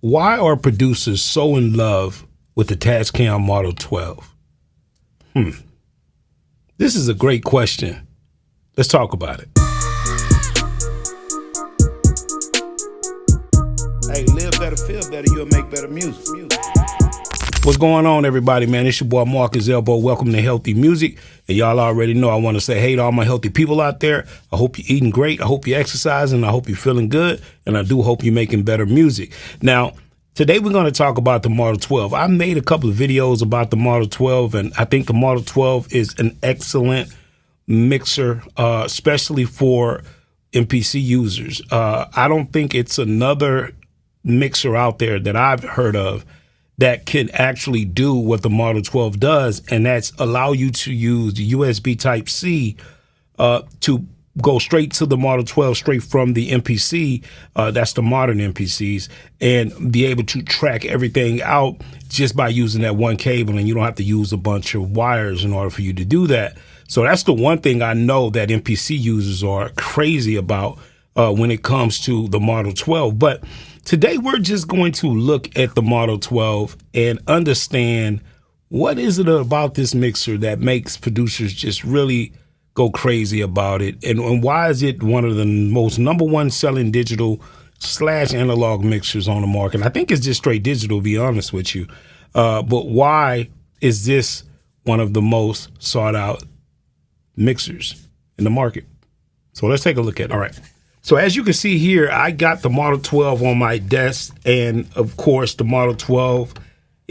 Why are producers so in love with the Tascam Model 12? This is a great question. Let's talk about it. Hey, live better, feel better, you'll make better music. What's going on, everybody, man? It's your boy Marcus Elbow. Welcome to Healthy Music. And y'all already know I want to say hey to all my healthy people out there. I hope you're eating great. I hope you're exercising. I hope you're feeling good. And I do hope you're making better music. Now, today we're going to talk about the Model 12. I made a couple of videos about the Model 12, and I think the Model 12 is an excellent mixer, especially for MPC users. I don't think it's another mixer out there that I've heard of that can actually do what the Model 12 does, and that's allow you to use the USB Type-C to go straight to the Model 12, straight from the MPC, that's the modern MPCs, and be able to track everything out just by using that one cable, and you don't have to use a bunch of wires in order for you to do that. So that's the one thing I know that MPC users are crazy about when it comes to the Model 12. But today we're just going to look at the Model 12 and understand what is it about this mixer that makes producers just really go crazy about it, and why is it one of the most #1 selling digital / analog mixers on the market. I think it's just straight digital, to be honest with you. But why is this one of the most sought out mixers in the market? So let's take a look at it. All right. So as you can see here, I got the Model 12 on my desk, and of course the Model 12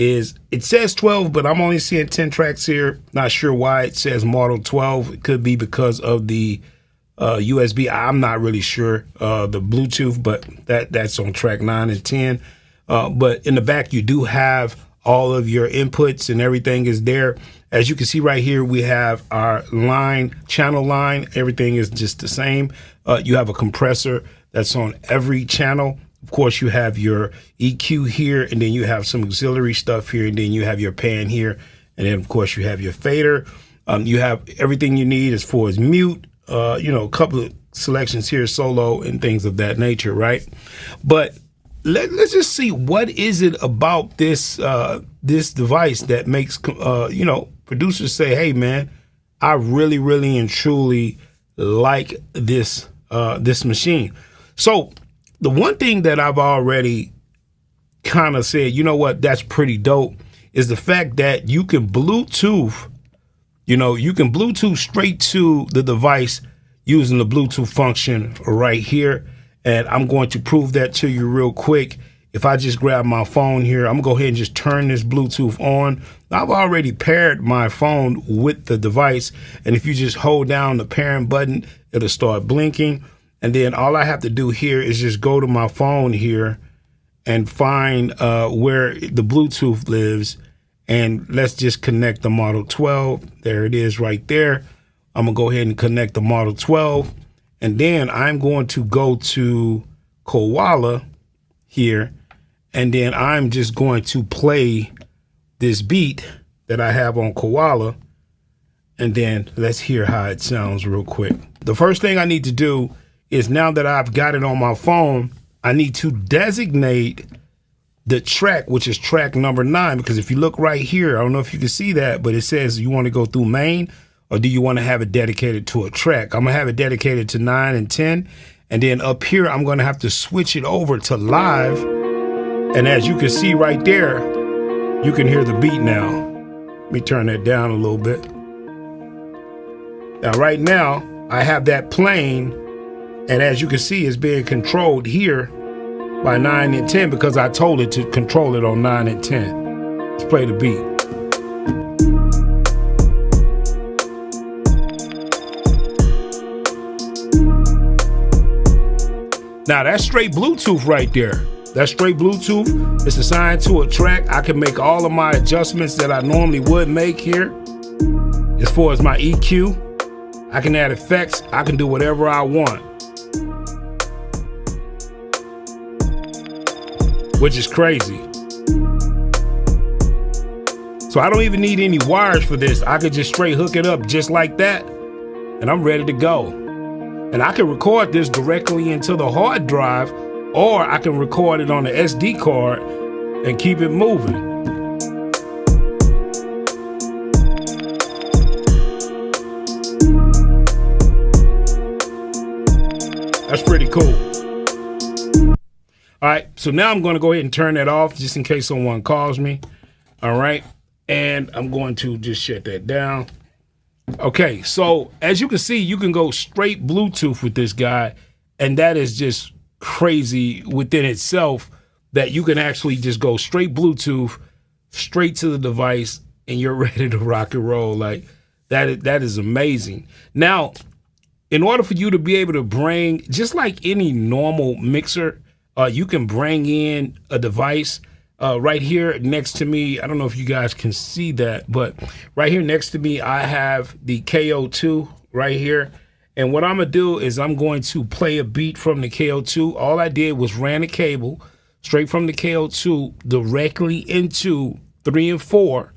it says 12, but I'm only seeing 10 tracks here. Not sure why it says Model 12. It could be because of the USB. I'm not really sure. The Bluetooth, but that's on track 9 and 10. But in the back, you do have all of your inputs and everything is there. As you can see right here, we have our channel line. Everything is just the same. You have a compressor that's on every channel. Of course, you have your EQ here, and then you have some auxiliary stuff here, and then you have your pan here, and then of course you have your fader. You have everything you need as far as mute, a couple of selections here, solo and things of that nature, right? But let's just see, what is it about this this device that makes producers say, hey man, I really, really and truly like this this machine. So the one thing that I've already kind of said, you know what, that's pretty dope, is the fact that you can Bluetooth, straight to the device using the Bluetooth function right here. And I'm going to prove that to you real quick. If I just grab my phone here, I'm gonna go ahead and just turn this Bluetooth on. I've already paired my phone with the device, and if you just hold down the pairing button, it'll start blinking. And then all I have to do here is just go to my phone here and find where the Bluetooth lives. And let's just connect the Model 12. There it is right there. I'm going to go ahead and connect the Model 12. And then I'm going to go to Koala here. And then I'm just going to play this beat that I have on Koala. And then let's hear how it sounds real quick. The first thing I need to do is, now that I've got it on my phone, I need to designate the track, which is track number 9, because if you look right here, I don't know if you can see that, but it says you want to go through main, or do you want to have it dedicated to a track? I'm going to have it dedicated to 9 and 10. And then up here, I'm going to have to switch it over to live. And as you can see right there, you can hear the beat now. Let me turn that down a little bit. Now, right now, I have that playing. And as you can see, it's being controlled here by 9 and 10 because I told it to control it on 9 and 10. Let's play the beat. Now that's straight Bluetooth right there. That's straight Bluetooth. It's assigned to a track. I can make all of my adjustments that I normally would make here. As far as my EQ, I can add effects. I can do whatever I want, which is crazy. So I don't even need any wires for this. I could just straight hook it up just like that, and I'm ready to go. And I can record this directly into the hard drive, or I can record it on the SD card and keep it moving. That's pretty cool. All right, so now I'm going to go ahead and turn that off just in case someone calls me. All right, and I'm going to just shut that down. Okay, so as you can see, you can go straight Bluetooth with this guy, and that is just crazy within itself that you can actually just go straight Bluetooth, straight to the device, and you're ready to rock and roll. Like, that is amazing. Now, in order for you to be able to bring, just like any normal mixer, you can bring in a device right here next to me. I don't know if you guys can see that, but right here next to me, I have the KO2 right here. And what I'm going to do is I'm going to play a beat from the KO2. All I did was ran a cable straight from the KO2 directly into 3 and 4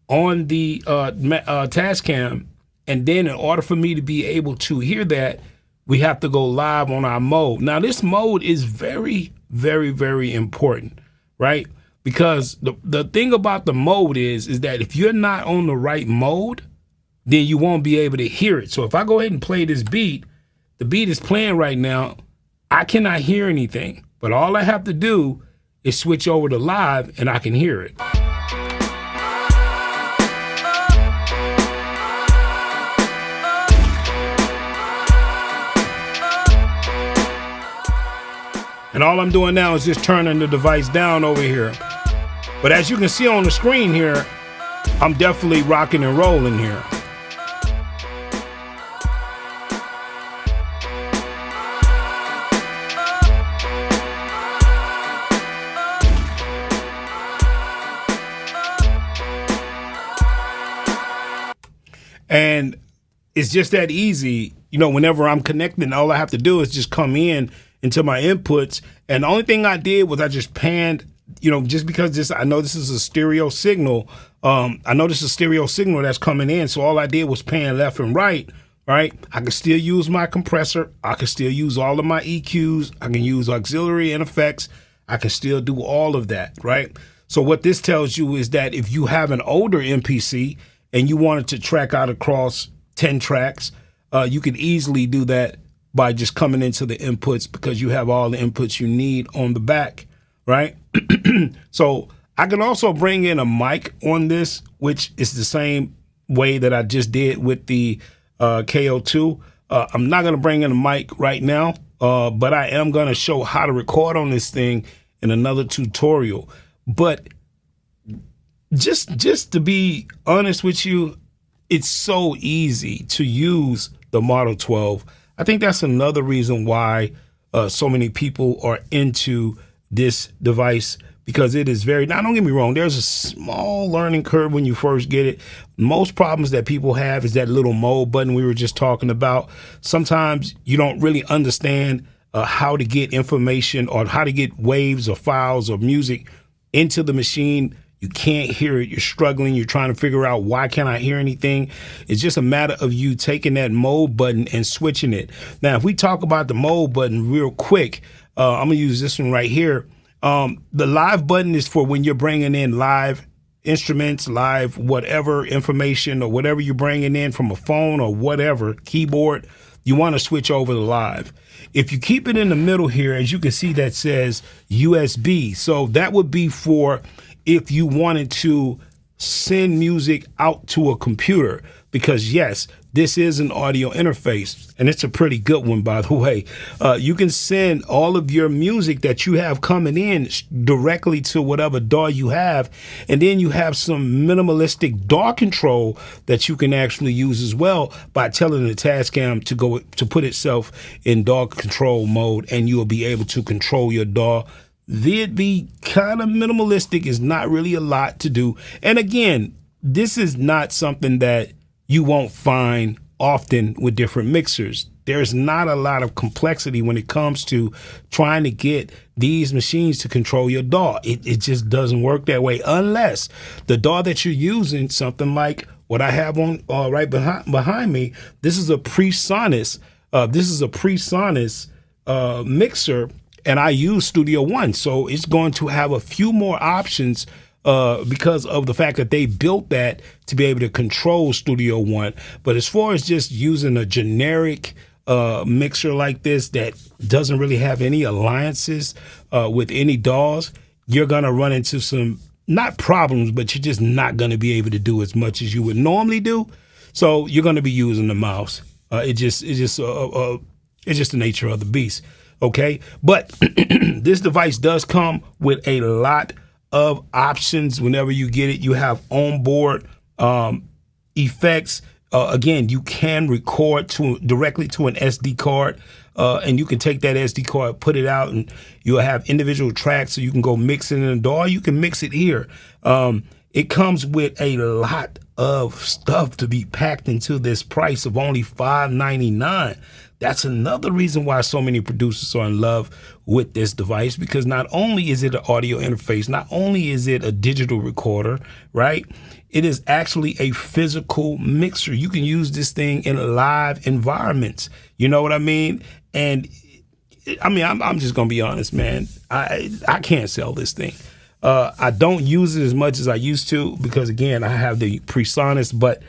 on the Tascam. And then in order for me to be able to hear that, we have to go live on our mode. Now, this mode is very, very, very important, right? Because the thing about the mode is that if you're not on the right mode, then you won't be able to hear it. So if I go ahead and play this beat, the beat is playing right now, I cannot hear anything. But all I have to do is switch over to live and I can hear it. And all I'm doing now is just turning the device down over here. But as you can see on the screen here, I'm definitely rocking and rolling here. And it's just that easy. You know, whenever I'm connecting, all I have to do is just come in into my inputs. And the only thing I did was I just panned, you know, just because I know this is a stereo signal. I know this is a stereo signal that's coming in. So all I did was pan left and right. Right. I can still use my compressor. I can still use all of my EQs. I can use auxiliary and effects. I can still do all of that. Right. So what this tells you is that if you have an older MPC and you wanted to track out across 10 tracks, you can easily do that by just coming into the inputs because you have all the inputs you need on the back, right? So I can also bring in a mic on this, which is the same way that I just did with the KO2. I'm not going to bring in a mic right now, but I am going to show how to record on this thing in another tutorial. But just to be honest with you, it's so easy to use the Model 12. I think that's another reason why so many people are into this device, because it is very, now don't get me wrong, there's a small learning curve when you first get it. Most problems that people have is that little mode button we were just talking about. Sometimes you don't really understand how to get information or how to get waves or files or music into the machine. You can't hear it. You're struggling. You're trying to figure out, why can't I hear anything? It's just a matter of you taking that mode button and switching it. Now, if we talk about the mode button real quick, I'm going to use this one right here. The live button is for when you're bringing in live instruments, live whatever information or whatever you're bringing in from a phone or whatever, keyboard, you want to switch over to live. If you keep it in the middle here, as you can see, that says USB. So that would be for if you wanted to send music out to a computer, because yes, this is an audio interface and it's a pretty good one, by the way. You can send all of your music that you have coming in directly to whatever DAW you have. And then you have some minimalistic DAW control that you can actually use as well by telling the Tascam to put itself in DAW control mode, and you'll be able to control your DAW. It'd be kind of minimalistic. It's not really a lot to do. And again, this is not something that you won't find often with different mixers. There's not a lot of complexity when it comes to trying to get these machines to control your DAW. It just doesn't work that way unless the DAW that you're using, something like what I have on right behind me. This is a PreSonus. Mixer. and I use Studio One, so it's going to have a few more options because of the fact that they built that to be able to control Studio One. But as far as just using a generic mixer like this that doesn't really have any alliances with any DAWs, you're going to run into some, not problems, but you're just not going to be able to do as much as you would normally do. So you're going to be using the mouse. It's just the nature of the beast. Okay, but this device does come with a lot of options. Whenever you get it, you have onboard effects. Again, you can record directly to an SD card, and you can take that SD card, put it out, and you'll have individual tracks, so you can go mix it in a DAW. You can mix it here. It comes with a lot of stuff to be packed into this price of only $599. That's another reason why so many producers are in love with this device, because not only is it an audio interface, not only is it a digital recorder, right? It is actually a physical mixer. You can use this thing in live environments. You know what I mean? And I mean, I'm just gonna be honest, man. I can't sell this thing. I don't use it as much as I used to because, again, I have the PreSonus, but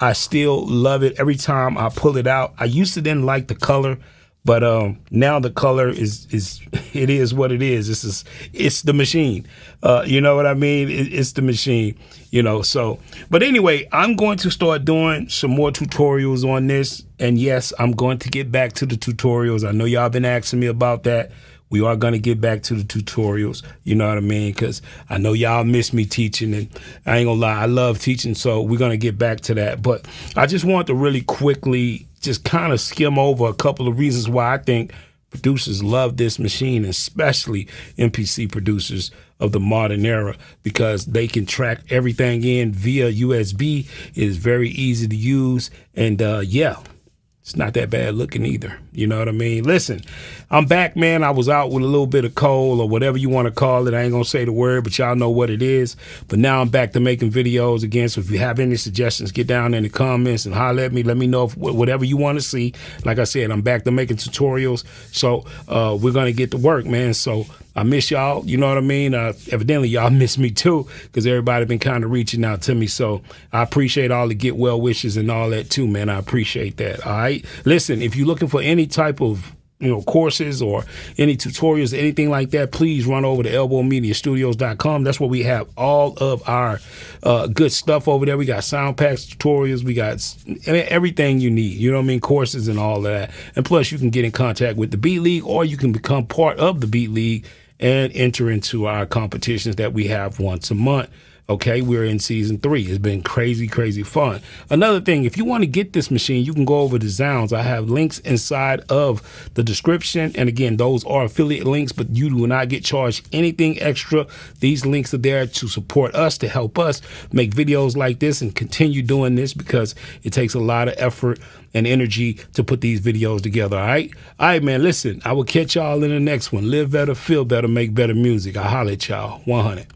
I still love it every time I pull it out. I used to didn't like the color, but now the color is it is what it is. It's the machine. You know what I mean? It's the machine. You know. So, but anyway, I'm going to start doing some more tutorials on this, and yes, I'm going to get back to the tutorials. I know y'all been asking me about that. We are going to get back to the tutorials, you know what I mean? Because I know y'all miss me teaching, and I ain't gonna lie, I love teaching, so we're going to get back to that. But I just want to really quickly just kind of skim over a couple of reasons why I think producers love this machine, especially MPC producers of the modern era, because they can track everything in via USB. It is very easy to use, and yeah. It's not that bad looking either. You know what I mean? Listen, I'm back, man. I was out with a little bit of cold or whatever you want to call it. I ain't going to say the word, but y'all know what it is. But now I'm back to making videos again. So if you have any suggestions, get down in the comments and holler at me. Let me know whatever you want to see. Like I said, I'm back to making tutorials. So we're going to get to work, man. So I miss y'all. You know what I mean? Evidently, y'all miss me too, because everybody been kind of reaching out to me. So I appreciate all the get well wishes and all that too, man. I appreciate that. All right. Listen, if you're looking for any type of courses or any tutorials, anything like that, please run over to elbowmediastudios.com. That's where we have all of our good stuff over there. We got sound packs, tutorials, we got everything you need, you know what I mean, courses and all of that. And plus, you can get in contact with the Beat League, or you can become part of the Beat League and enter into our competitions that we have once a month. Okay, we're in season 3. It's been crazy, crazy fun. Another thing, if you want to get this machine, you can go over to Zounds. I have links inside of the description. And again, those are affiliate links, but you do not get charged anything extra. These links are there to support us, to help us make videos like this and continue doing this, because it takes a lot of effort and energy to put these videos together. All right, man, listen, I will catch y'all in the next one. Live better, feel better, make better music. I holler at y'all. 100.